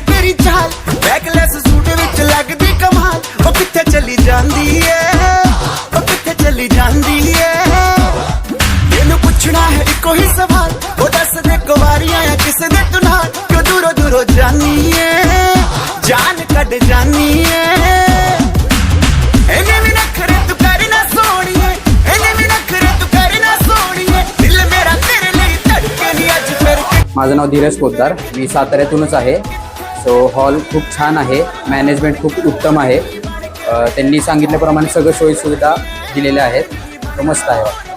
तेरी चाल backless suit विच लगदी कमाल ओ किथे चली जांदी है ओ किथे चली जांदी है मैनू पुछना है इको ही सवाल ओ दस दे कुवारियां या किसे दे तू नाल क्यों दूरों दूरों जानी है जान कड जानी है एने भी नखरे तू करना सोनिए एने भी नखरे तू करना सोनिए दिल मेरा तेरे लिए धड़के नहीं अज फिर माझं नाव धीरज पोद्दार, मी साताऱ्यातूनच आहे. सो हॉल खूप छान आहे, मॅनेजमेंट खूप उत्तम आहे. त्यांनी सांगितल्याप्रमाणे सगळं सोयीसुविधा दिलेल्या आहेत. तो मस्त आहे.